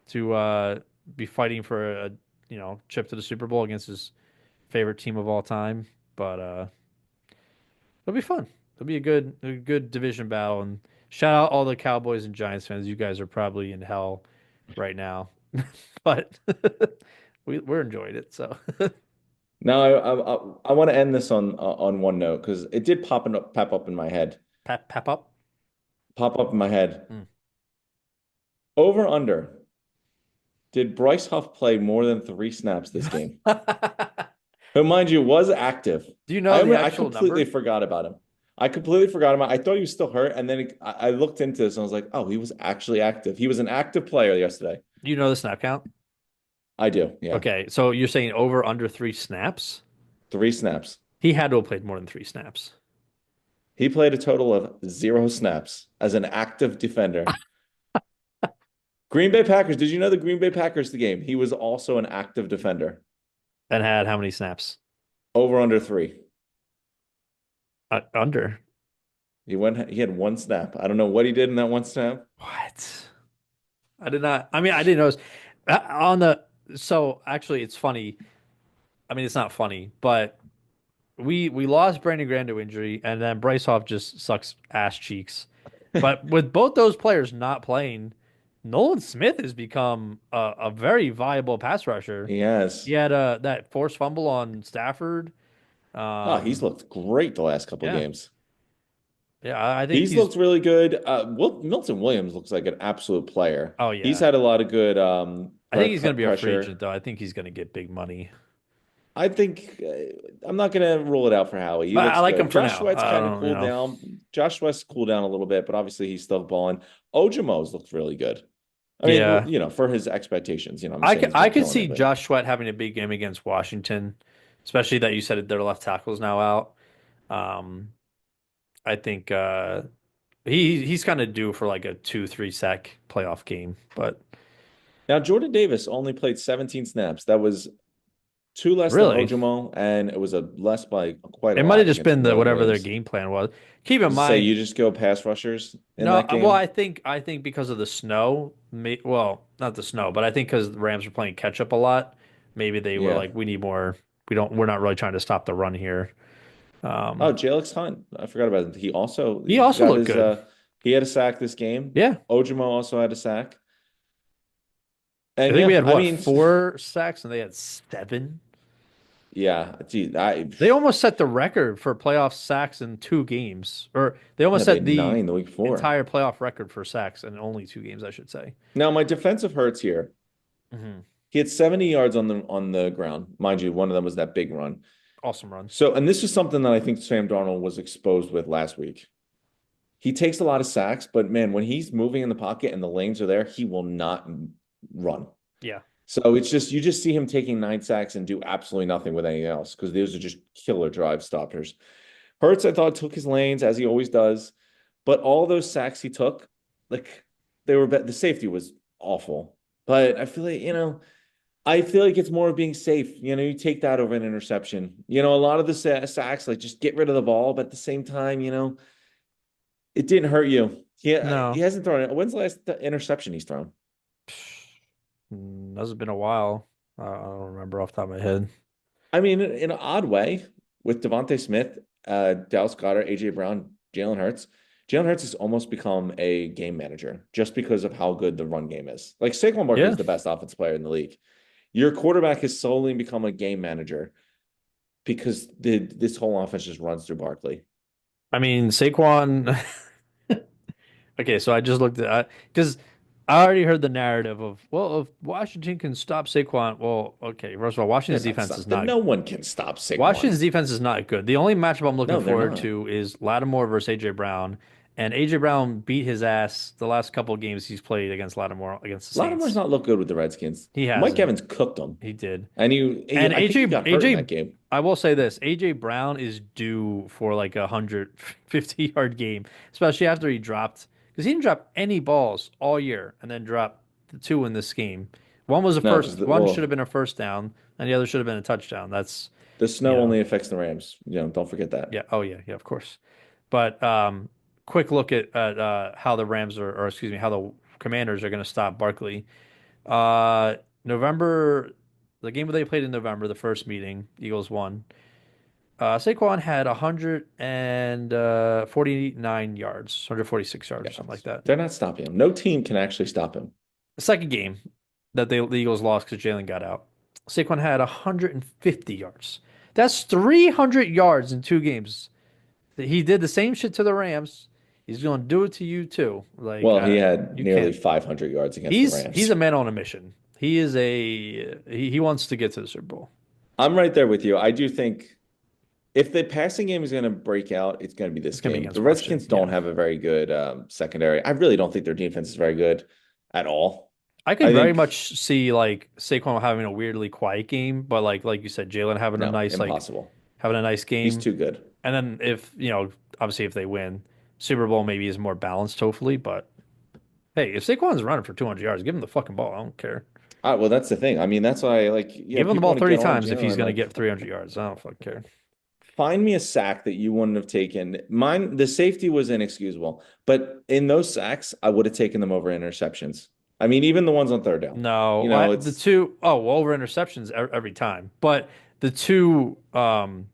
to be fighting for a chip to the Super Bowl against his favorite team of all time. But it'll be fun. It'll be a good division battle. And shout out all the Cowboys and Giants fans. You guys are probably in hell right now, but we're enjoying it. So Now, I want to end this on one note because it did pop up in my head. pep up. Pop up in my head. Mm. Over under. Did Bryce Huff play more than 3 snaps this game? Who, mind you, was active. Do you know the I actual completely number? forgot about him. I completely forgot about him. I thought he was still hurt, and then I looked into this and I was like, oh, he was actually active. He was an active player yesterday. Do you know the snap count? I do, yeah. Okay, so you're saying over under 3 snaps? 3 snaps. He had to have played more than 3 snaps. He played a total of 0 snaps as an active defender. Green Bay Packers. Did you know the Green Bay Packers the game? He was also an active defender. And had how many snaps? Over under 3. Under. He had 1 snap. I don't know what he did in that 1 snap. What? I did not. I mean, I didn't notice on the. So actually, it's funny. I mean, it's not funny, but we lost Brandon Graham to injury, and then Bryce Hall just sucks ass cheeks. But with both those players not playing, Nolan Smith has become a very viable pass rusher. He He has. had that forced fumble on Stafford. Oh, he's Um, looked great the last couple of yeah, games. yeah, I think He's he's. looked really good. Milton Williams looks like an absolute player. Oh He's yeah, had a lot of good I think he's going to be a free agent pressure. though. I think he's going to get big money. I think I'm not going to rule it out for Howie. He But I looks like him good. for Josh now. Sweat's I kind of don't, cooled down. Josh Sweat's cooled down a little bit, but obviously he's still balling. Ojomo's looked really good. I mean, Yeah, for his expectations, I'm I saying could he's I been could killing see it, but Josh Sweat having a big game against Washington, especially that you said their left tackle's now out. Um, I think he's kind of due for like a 2-3 sack playoff game. But now Jordan Davis only played 17 snaps. That was 2 less than really, Ojomo, and it was a less by quite a it might have lot just against been the Milton whatever their Williams. game plan was. Keep in Does it say mind, you just go pass rushers in no, that well, game? I think because of the snow, well, not the snow, but I think because the Rams were playing catch up a lot, maybe they were Yeah. like, we need more. We're not really trying to stop the run here. Oh, Um, Jalix Hunt. I forgot about him. He also he also got looked his good. he had a sack this game. Yeah, Ojimo also had a sack. I And think we yeah, had I what mean, 4 sacks and they had 7. yeah, gee, I They almost set the record for playoff sacks in 2 games, or they almost yeah, they set had the 9 the week before. entire playoff record for sacks in only 2 games, I should say. Now my defensive hurts here. Hmm. He had 70 yards on the ground. Mind you, one of them was that big run. Awesome run. So, and this is something that I think Sam Darnold was exposed with last week. He takes a lot of sacks, but man, when he's moving in the pocket and the lanes are there, he will not run. Yeah. So it's just you just see him taking 9 sacks and do absolutely nothing with anything else because those are just killer drive stoppers. Hurts, I thought, took his lanes as he always does, but all those sacks he took, like they were the safety was awful. But I feel like it's more of being safe. You take that over an interception. A lot of the sacks, like just get rid of the ball, but at the same time, it didn't hurt you. He No, hasn't thrown it. When's the last interception he's thrown? that's been a while. I don't remember off the top of my head. I mean, in an odd way, with Devontae Smith, Dallas Goedert, AJ Brown, Jalen Hurts. Jalen Hurts has almost become a game manager just because of how good the run game is. Like Saquon Barkley Yeah. is the best offensive player in the league. Your quarterback has solely become a game manager because this whole offense just runs through Barkley. I mean, Saquon. Okay, so I just looked at because I already heard the narrative of, well, if Washington can stop Saquon, well, okay. First of all, They're Washington's not defense is stopping. not No one can stop Saquon. Washington's defense is not good. The only matchup I'm looking No, they're forward not. to is Lattimore versus AJ Brown, and AJ Brown beat his ass the last couple of games he's played against Lattimore against the Lattimore's Saints. not looked good with the Redskins. He Mike hasn't. Evans cooked them, He did. and And I think he got hurt in that game. I will say this, AJ Brown is due for like a 150-yard game, especially after he dropped because he didn't drop any balls all year and then dropped the two in this game. One was a No, because first, one should have been a first down, and the other should have been a touchdown. That's, the you snow know, only affects the Rams. Don't forget that. yeah, oh yeah, yeah, of course. But quick look at how the Rams are, or excuse me, how the Commanders are going to stop Barkley. Uh, November, the game that they played in November, the first meeting, Eagles won. Saquon had 149 yards, 146 yards or Yeah, something like that. they're not stopping him. No team can actually stop him. The second game that the Eagles lost because Jalen got out, Saquon had 150 yards. That's 300 yards in two games. He did the same shit to the Rams. He's going to do it to you too. Like Well, he had you nearly can't. 500 yards against the He's Rams. a man on a mission. He wants to get to the Super Bowl. I'm right there with you. I do think if the passing game is going to break out, it's going to be this It's gonna be game. The against Redskins Washington. don't Yeah. have a very good secondary. I really don't think their defense is very good at all. I could I very think much see like Saquon having a weirdly quiet game, but like you said, Jalen having a no, nice impossible. game. He's too good. And then if, obviously if they win, Super Bowl maybe is more balanced, hopefully. But hey, if Saquon's running for 200 yards, give him the fucking ball. I don't care. Well, that's the thing. I mean, that's why like Give him the people ball want to 30 get on times if he's Jalen. going to Like, get 300 yards. I don't fucking care. find me a sack that you wouldn't have taken. Mine, the safety was inexcusable, but in those sacks, I would have taken them over interceptions. I mean, even the ones on third down. No, the It's two, oh, well, over interceptions every time. But the two, the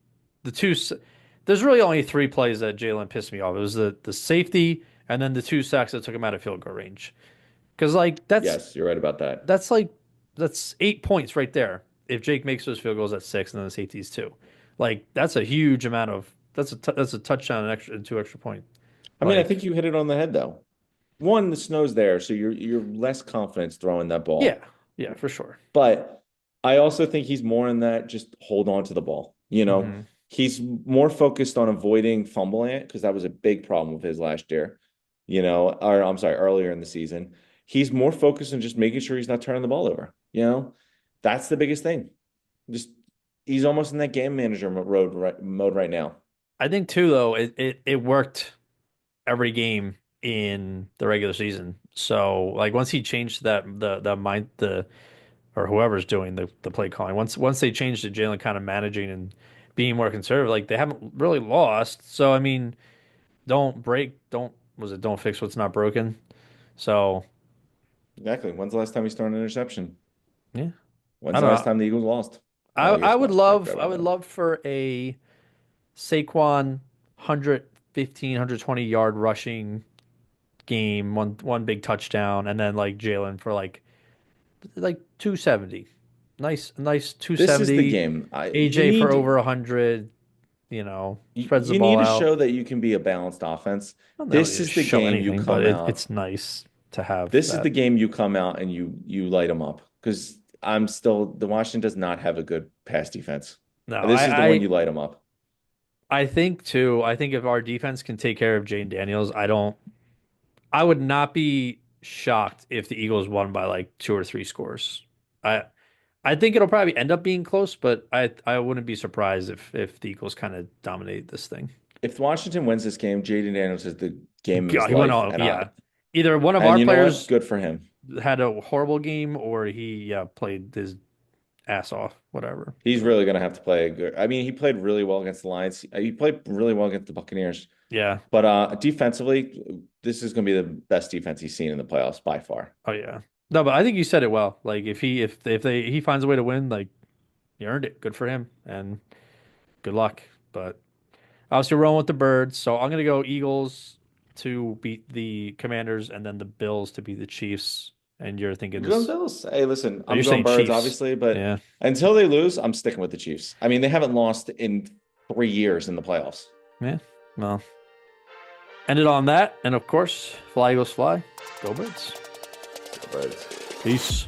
two, s- there's really only three plays that Jalen pissed me off. It was the safety and then the two sacks that took him out of field goal range. Because like yes, you're right about that. that's like that's 8 points right there. If Jake makes those field goals at six and then the safety's two, like that's a huge amount of that's a touchdown and two extra point. I mean, I Like think you hit it on the head though. One, the snow's there, so you're less confident throwing that yeah, ball. yeah, for sure. But I also think he's more in that just hold on to the ball. Hmm. He's more focused on avoiding fumbling it because that was a big problem with his last year, or I'm sorry, earlier in the season. He's more focused on just making sure he's not turning the ball over. That's the biggest thing. Just he's almost in that game manager mode right now. I think too though it worked every game in the regular season. So like once he changed that the mind the or whoever's doing the play calling once they changed to Jalen kind of managing and being more conservative, like they haven't really lost. So I mean, don't fix what's not broken. So Exactly. When's the last time he's thrown an interception? yeah, When's I the don't last know. time the Eagles lost? Well, I I guess would lost track love there I by would then. love for a Saquon 115, 120 yard rushing game, one big touchdown, and then like Jalen for like 270. Nice This is the 270. game. AJ for over 100, spreads the You need ball to out. show that you can be a balanced offense. I don't need This to is the show game you anything, but come out. it's nice to have This is that. the game you come out and you light them up because the Washington does not have a good pass defense. No, And this is the one you light them up. I think too, I think if our defense can take care of Jane Daniels, I would not be shocked if the Eagles won by like two or three scores. I I think it'll probably end up being close, but I wouldn't be surprised if the Eagles kind of dominate this thing. If Washington wins this game, Jaden Daniels is the game of Yeah, his he went life. all yeah. Either one of our You know what? players Good for him. had a horrible game or he played his ass off, whatever. He's really going to have to play a good. I mean, he played really well against the Lions. He played really well against the Buccaneers. Yeah. But defensively, this is going to be the best defense he's seen in the playoffs by far. Oh yeah. No, but I think you said it well. Like if he finds a way to win, like he earned it. Good for him and good luck. But obviously we're rolling with the birds, so I'm gonna go Eagles to beat the Commanders and then the Bills to beat the Chiefs. And you're thinking Going this? Bills. Hey, listen, Oh, you're I'm going saying Birds, Chiefs? obviously, but Yeah. until they lose, I'm sticking with the Chiefs. I mean, they haven't lost in 3 years in the playoffs. Yeah. Well, ended on that, and of course, fly Eagles fly, go Birds. Birds. Peace.